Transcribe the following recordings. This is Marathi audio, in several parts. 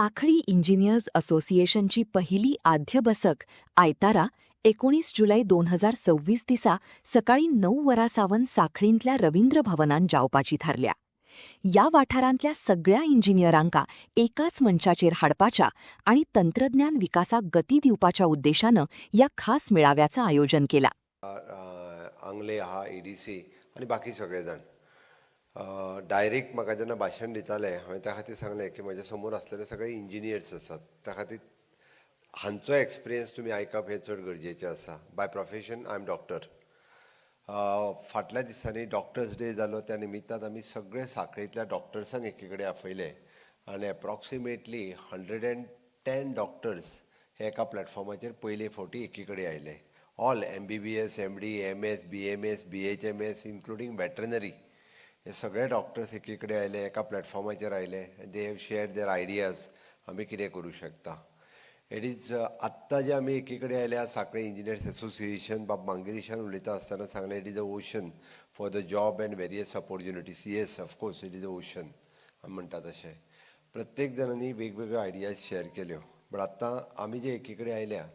साखळी इंजिनियर्स असोसिएशनची पहिली आद्य बसक आयतारा 19 जुलै 2026 दिसा सकाळी 9 वरासावन साखळींतल्या रवींद्र भवनान जावपाची थारल्या. या वाठारांतल्या सगळ्या इंजिनियरांका एकाच मंचाचेर हाडपाच्या आणि तंत्रज्ञान विकासाक गती दिवपाच्या उद्देशानं या खास मेळाव्याचं आयोजन केला. आंगले आहा EDC आणि बाकी सगळे जाण डायरेक्ट म्हाका जेन्ना भाशण दिताले हांवें त्या खातीर सांगलें की म्हज्या समोर आसलेले सगळे इंजिनियर्स आसात, त्या खातीर हांचो एक्सपिरियन्स तुमी आयकप हें चड गरजेचें आसा. By profession I am doctor. फाटल्या दिसांनी डॉक्टर्स डे जालो, त्या निमित्तान आमी सगळे साखळेंतल्या डॉक्टर्सांक एके कडेन आपयले आनी एप्रॉक्सिमेटली 110 डॉक्टर्स हे एका प्लॅटफॉर्माचेर पयले फावटी एके कडेन आयले. All MBBS, MD, MS, BMS, BHMS including veterinary, हे सगळे डॉक्टर्स एके कडेन आयले, एका प्लॅटफॉर्माचेर आयले. They have shared their ideas, आमी कितें करूं शकता. इट इज आत्तां जे आमी एके कडेन आयल्या साखळे इंजिनियर्स असोसिएशन, बाब मांगेरीशान उलयता आसतना सांगलें it is a ocean for the job end various opportunities. Yes, of course it is a ocean आमी म्हणटा तशें. प्रत्येक जाणांनी वेगवेगळ्यो आयडियाज शेअर केल्यो. बट आत्तां आमी जे एके कडेन आयल्या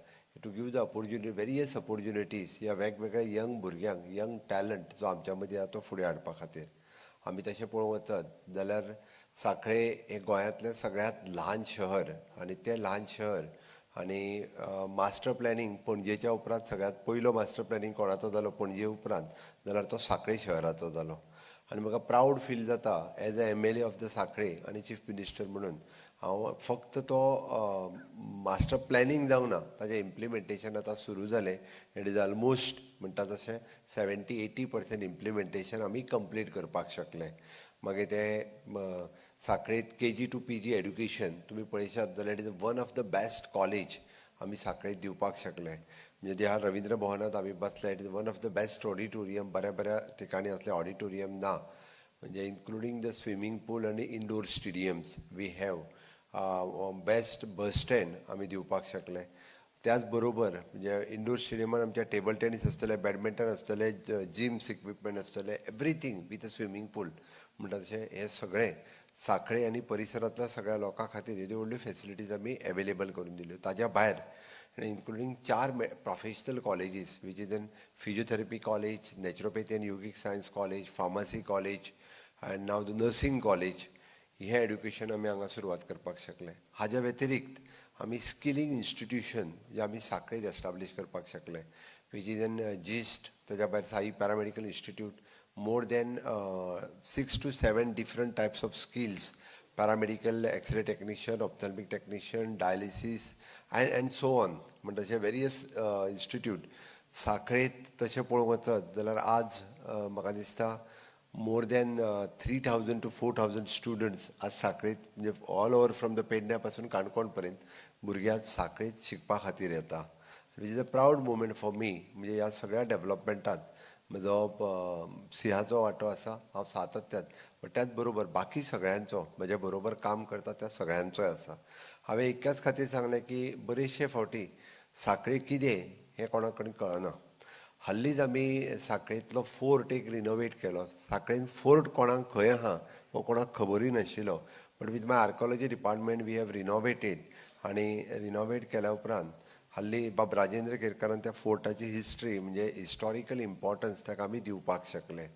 to give the opportunity, various opportunities ह्या वेगवेगळ्या यंग भुरग्यांक, यंग टॅलंट जो आमच्या मदीं आसा तो फुडें हाडपा खातीर. आमी तशें पळोवंक वचत जाल्यार साखळे हे गोंयांतलें सगळ्यांत ल्हान शहर आनी तें ल्हान शहर आनी मास्टर प्लॅनिंग पणजेच्या उपरांत सगळ्यांत पयलो मास्टर प्लॅनिंग कोणाचो जालो पणजे उपरांत जाल्यार तो साखळे शहराचो जालो. आनी म्हाका प्रावड फील जाता as a MLA of the Sakhali आनी चीफ मिनिस्टर म्हणून. हांव फक्त तो मास्टर प्लॅनिंग जावंक ना, ताचें इम्प्लिमेंटेशन आतां सुरू जालें. इट इज ऑलमोस्ट म्हणटा तशें 70-80% इम्प्लिमेंटेशन आमी कंप्लीट करपाक शकले. मागीर ते साखळेंत KG to PG एड्युकेशन तुमी पळयशात जाल्यार it is one of the best college आमी साखळेंत दिवपाक शकले. म्हणजे ज्या रवींद्र भवनात आमी बसले, it is one of the best auditorium. बऱ्या बऱ्या ठिकाणी असले ऑडिटोरियम ना, म्हणजे इन्क्लुडींग द स्विमींग पूल आनी indoor stadiums we have. Best bus stand आमी दिवपाक शकले. त्याच बरोबर म्हणजे इंडोर स्टेडियमान आमच्या टेबल टेनीस आसतले, बॅडमिंटन आसतले, जिम्स इक्विपमेंट आसतले, everything with a swimming pool म्हणटा तशें हे सगळें साखळे आनी परिसरांतल्या सगळ्या लोकां खातीर येद्यो व्हडल्यो फॅसिलिटीज आमी अवेलेबल करून दिल्यो. ताज्या भायर including 4 professional colleges which is in physiotherapy college, naturopathy and yogic science college, pharmacy college and now the nursing college. हें एड्युकेशन आमी हांगा सुरवात करपाक शकले. हाज्या व्यतिरिक्त आमी स्किलिंग इन्स्टिट्यूशन जे आमी साखळेंत एस्टाब्लीश करपाक शकले, वीच इज इन जिस्ट. ताज्या भायर Sai paramedical institute, more than 6 to 7 different types of skills, paramedical, X-ray technician, ophthalmic technician, dialysis and so on. म्हणजे तशे वेरियस इन्स्टिट्यूट साखळेंत तशें पळोवंक वचत जाल्यार आज म्हाका दिसता मोर दॅन 3000 to 4000 स्टुडंट्स आज साखळेंत, म्हणजे ऑल ओवर फ्रॉम द पेडण्या पासून काणकोण पर्यंत भुरग्यां साखळेंत शिकपा खातीर येता. Which is a proud movement for me. म्हणजे ह्या सगळ्या डेव्हलपमेंटांत म्हजो सिंहाचो वांटो आसा, हांव सातत्यान. बट त्याच बरोबर बाकी सगळ्यांचो, म्हजे बरोबर काम करता त्या सगळ्यांचोय आसा. हांवें इतक्याच खातीर सांगलें की बरेचशे फावटी साखळे कितें हें कोणा कडेन कळना. हाल्लीच आमी साखळेंतलो फोर्ट एक रिनोवेट केलो. साखळेंत फोर्ट कोणाक खंय आहा हो कोणाक खबरूय नाशिल्लो. But with my archaeology department we have renovated. आनी रिनोवेट केल्या उपरांत हाल्ली बाब राजेंद्र केरकारान त्या फोर्टाची हिस्ट्री म्हणजे हिस्टॉरिकल इम्पॉर्टन्स ताका आमी दिवपाक शकले.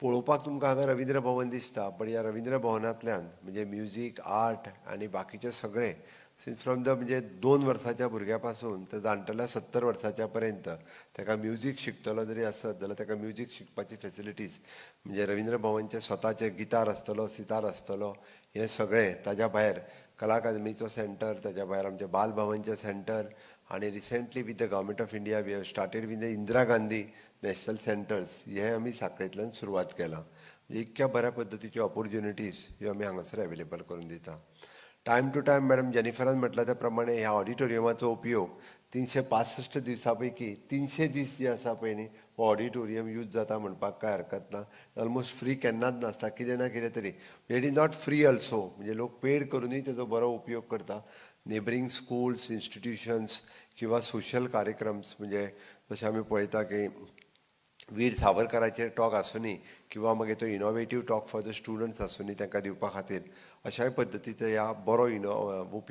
पळोवपाक तुमकां हांगा रवींद्र भवन दिसता, पण ह्या रवींद्र भवनांतल्यान म्हणजे म्युजीक, आर्ट आनी बाकीचे सगळे सिन्स फ्रॉम द म्हणजे 2 वर्साच्या भुरग्या पासून ते जाणटेल्या 70 वर्साच्या पर्यंत ताका म्युजीक शिकतलो जरी आसत जाल्यार ताका म्युजीक शिकपाची फॅसिलिटीज म्हणजे रवींद्र भवनचे स्वताचे गिटार आसतलो, सितार आसतलो, हे सगळे. ताज्या भायर कला अकादमीचो सेंटर, ताज्या भायर आमचे बाल भवनचे सेंटर आनी recently with the government of India we have started with the Indira Gandhi national centres. हे आमी साखळेंतल्यान सुरवात केला. म्हणजे इतक्या बऱ्या पद्दतीच्यो ऑपॉर्च्युनिटीज ह्यो आमी हांगासर अवेलेबल करून दिता. टायम टू टायम मॅडम जेनिफरान म्हटल्या त्या प्रमाणे ह्या ऑडिटोरियमाचो उपयोग 365 दिसां पैकी 300 दीस जे आसा पळय न्ही, हो ऑडिटोरियम यूज जाता म्हणपाक कांय हरकत ना. ऑलमोस्ट फ्री केन्नाच नासता, कितें ना कितें तरी. It is not free also, म्हणजे लोक पेड करूनय तेजो बरो उपयोग करता. नेबरिंग स्कूल्स, इन्स्टिट्यूशन्स किंवा सोशल कार्यक्रम्स म्हणजे जशें आमी पळयता की वीर सावरकराचेर टॉक आसूनी किंवा मागीर तो innovative talk for the students आसूनी तांकां दिवपा खातीर अशाय पद्दतीचो ह्या बरो उपयोग